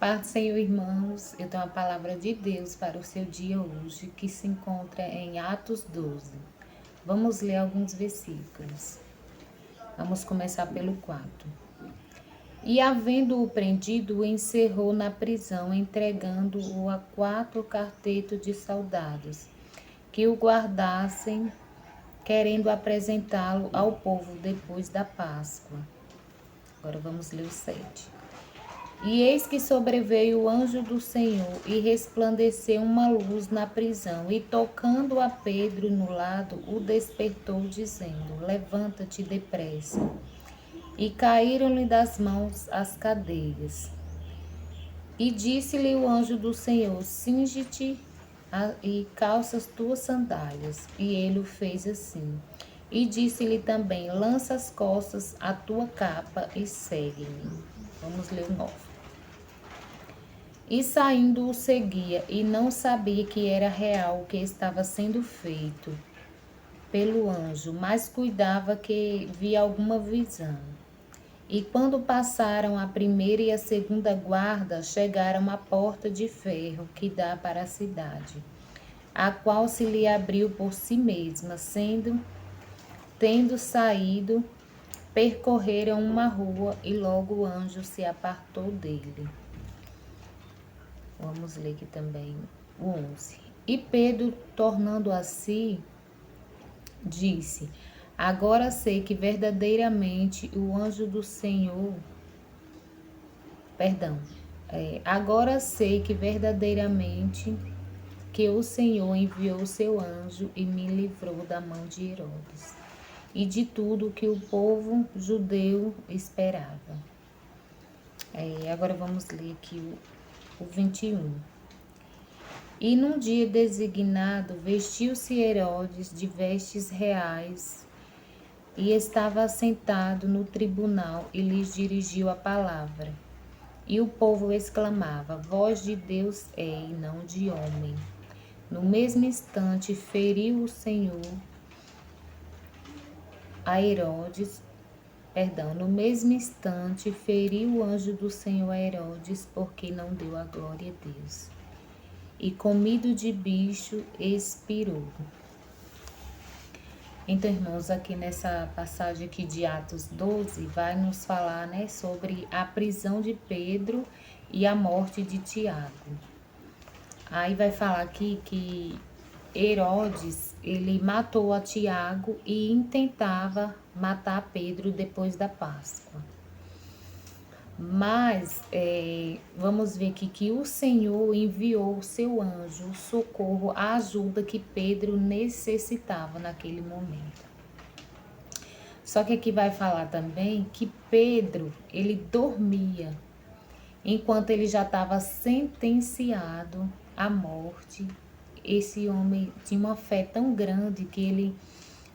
Paz do Senhor, irmãos, eu tenho a palavra de Deus para o seu dia hoje, que se encontra em Atos 12. Vamos ler alguns versículos. Vamos começar pelo 4. E havendo-o prendido, o encerrou na prisão, entregando-o a 4 quartetos de soldados, que o guardassem, querendo apresentá-lo ao povo depois da Páscoa. Agora vamos ler o 7. E eis que sobreveio o anjo do Senhor, e resplandeceu uma luz na prisão, e tocando a Pedro no lado, o despertou, dizendo: Levanta-te depressa. E caíram-lhe das mãos as cadeias. E disse-lhe o anjo do Senhor: Cinge-te e calça as tuas sandálias. E ele o fez assim. E disse-lhe também: Lança as costas a tua capa e segue-me. Vamos ler o 9. E saindo o seguia, e não sabia que era real o que estava sendo feito pelo anjo, mas cuidava que via alguma visão. E quando passaram a primeira e a segunda guarda, chegaram à porta de ferro que dá para a cidade, a qual se lhe abriu por si mesma, tendo saído, percorreram uma rua, e logo o anjo se apartou dele. Vamos ler aqui também o 11. E Pedro, tornando a si, disse: Agora sei que verdadeiramente o anjo do Senhor, agora sei que verdadeiramente que o Senhor enviou o seu anjo e me livrou da mão de Herodes e de tudo que o povo judeu esperava. Agora vamos ler aqui o 21. E num dia designado, vestiu-se Herodes de vestes reais e estava assentado no tribunal e lhes dirigiu a palavra. E o povo exclamava: Voz de Deus é e não de homem. No mesmo instante, feriu o Senhor a Herodes, no mesmo instante, feriu o anjo do Senhor a Herodes, porque não deu a glória a Deus. E comido de bicho, expirou. Então, irmãos, aqui nessa passagem aqui de Atos 12, vai nos falar, né, sobre a prisão de Pedro e a morte de Tiago. Aí vai falar aqui que Herodes, ele matou a Tiago e intentava matar Pedro depois da Páscoa. Mas vamos ver aqui que o Senhor enviou o seu anjo, o socorro, a ajuda que Pedro necessitava naquele momento. Só que aqui vai falar também que Pedro, ele dormia, enquanto ele já estava sentenciado à morte. Esse homem tinha uma fé tão grande que ele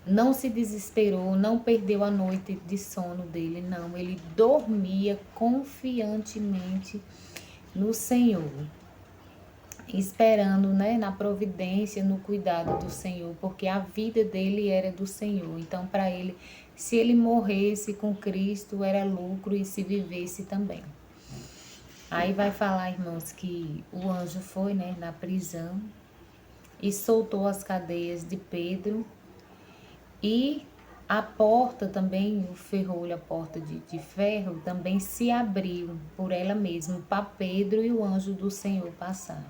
não se desesperou, não perdeu a noite de sono dele, não. Ele dormia confiantemente no Senhor, esperando, né, na providência, no cuidado do Senhor, porque a vida dele era do Senhor. Então, para ele, se ele morresse com Cristo, era lucro, e se vivesse também. Aí vai falar, irmãos, que o anjo foi, né, na prisão e soltou as cadeias de Pedro. E a porta também, o ferrolho, a porta de ferro, também se abriu por ela mesma para Pedro e o anjo do Senhor passar.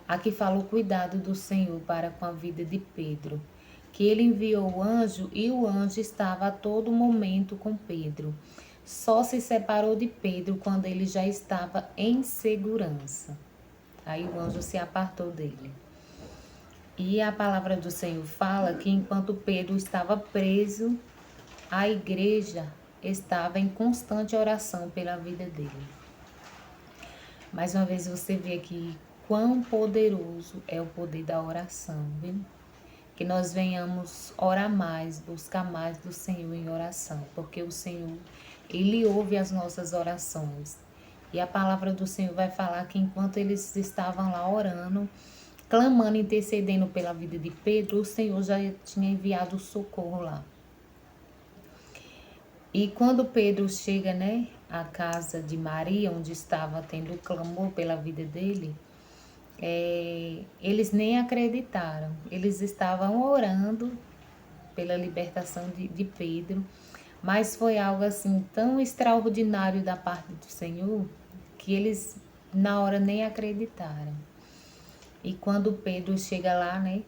Aqui fala o cuidado do Senhor para com a vida de Pedro, que ele enviou o anjo e o anjo estava a todo momento com Pedro. Só se separou de Pedro quando ele já estava em segurança. Aí o anjo se apartou dele. E a palavra do Senhor fala que enquanto Pedro estava preso, a igreja estava em constante oração pela vida dele. Mais uma vez você vê aqui quão poderoso é o poder da oração, viu? Que nós venhamos orar mais, buscar mais do Senhor em oração, porque o Senhor, Ele ouve as nossas orações. E a palavra do Senhor vai falar que enquanto eles estavam lá orando, clamando, intercedendo pela vida de Pedro, o Senhor já tinha enviado o socorro lá. E quando Pedro chega, né, à casa de Maria, onde estava tendo clamor pela vida dele, eles nem acreditaram. Eles estavam orando pela libertação de Pedro, mas foi algo assim tão extraordinário da parte do Senhor que eles na hora nem acreditaram. E quando Pedro chega lá, né,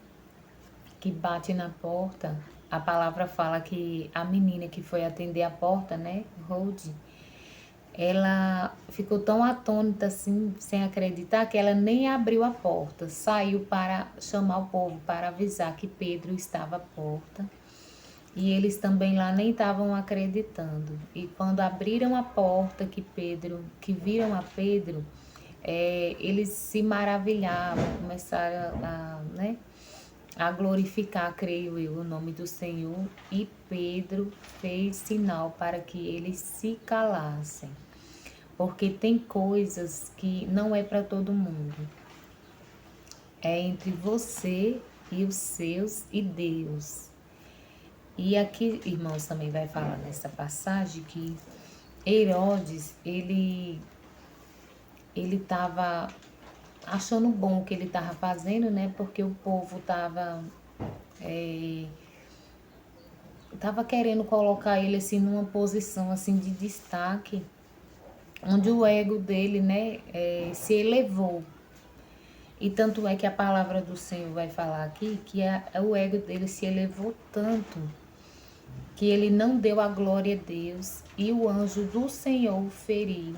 que bate na porta, a palavra fala que a menina que foi atender a porta, né, Rode, ela ficou tão atônita assim, sem acreditar, que ela nem abriu a porta, saiu para chamar o povo, para avisar que Pedro estava à porta. E eles também lá nem estavam acreditando. E quando abriram a porta que viram a Pedro, eles se maravilhavam, começaram né, a glorificar, creio eu, o nome do Senhor. E Pedro fez sinal para que eles se calassem. Porque tem coisas que não é para todo mundo. É entre você e os seus e Deus. E aqui, irmãos, também vai falar nessa passagem que Herodes, ele estava achando bom o que ele estava fazendo, né? Porque o povo tava querendo colocar ele assim numa posição assim de destaque, onde o ego dele, né, se elevou. E tanto é que a palavra do Senhor vai falar aqui que o ego dele se elevou tanto que ele não deu a glória a Deus, e o anjo do Senhor o feriu,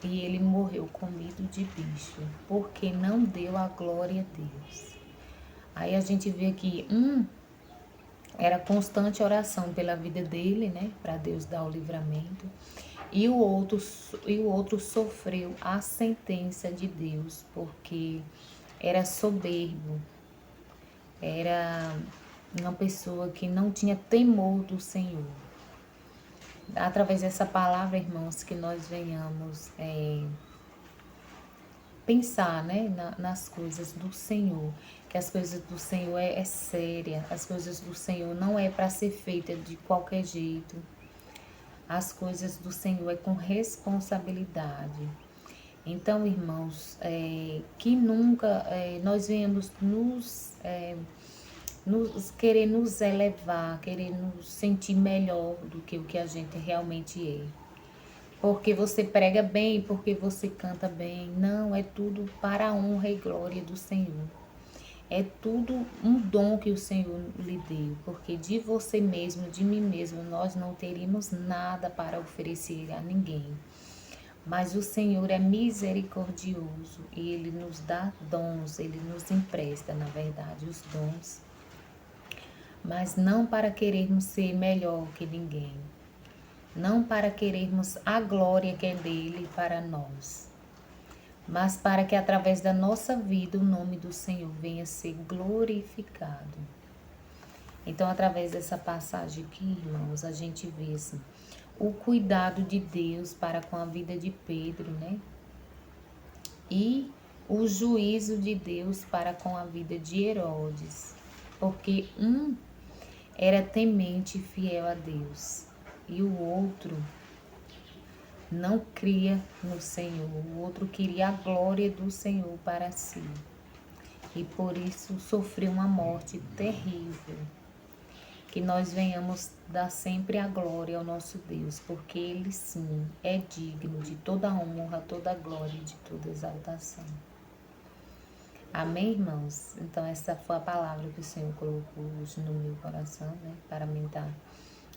e ele morreu comido de bicho, porque não deu a glória a Deus. Aí a gente vê que era constante oração pela vida dele, né, para Deus dar o livramento, e o outro sofreu a sentença de Deus, porque era soberbo, era uma pessoa que não tinha temor do Senhor. Através dessa palavra, irmãos, que nós venhamos pensar, né, nas coisas do Senhor, que as coisas do Senhor é séria, as coisas do Senhor não é para ser feita de qualquer jeito, as coisas do Senhor é com responsabilidade. Então, irmãos, que nunca nós venhamos querer nos elevar, querer nos sentir melhor do que o que a gente realmente é. Porque você prega bem, porque você canta bem. Não, é tudo para a honra e glória do Senhor. É tudo um dom que o Senhor lhe deu, porque de você mesmo, de mim mesmo, nós não teríamos nada para oferecer a ninguém. Mas o Senhor é misericordioso e Ele nos dá dons, Ele nos empresta, na verdade, os dons, mas não para querermos ser melhor que ninguém, não para querermos a glória que é dele para nós, mas para que através da nossa vida o nome do Senhor venha a ser glorificado. Então, através dessa passagem aqui, irmãos, a gente vê assim, o cuidado de Deus para com a vida de Pedro, né? E o juízo de Deus para com a vida de Herodes, porque um era temente e fiel a Deus, e o outro não cria no Senhor, o outro queria a glória do Senhor para si, e por isso sofreu uma morte terrível. Que nós venhamos dar sempre a glória ao nosso Deus, porque Ele sim é digno de toda honra, toda glória e de toda exaltação. Amém, irmãos? Então essa foi a palavra que o Senhor colocou hoje no meu coração, né? Para mim estar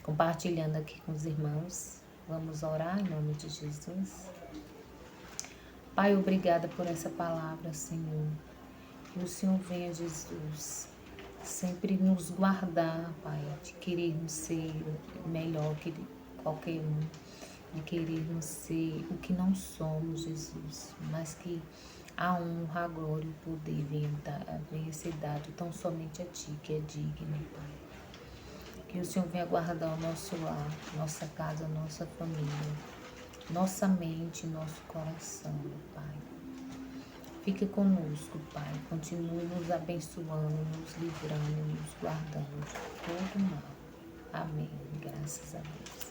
compartilhando aqui com os irmãos. Vamos orar em nome de Jesus. Pai, obrigada por essa palavra, Senhor. Que o Senhor venha, Jesus, sempre nos guardar, Pai, de querermos ser melhor que qualquer um, de querermos ser o que não somos, Jesus, mas que a honra, a glória e o poder venha ser dado tão somente a Ti, que é digno, Pai. Que o Senhor venha guardar o nosso lar, nossa casa, nossa família, nossa mente, nosso coração, Pai. Fique conosco, Pai. Continue nos abençoando, nos livrando, nos guardando de todo mal. Amém. Graças a Deus.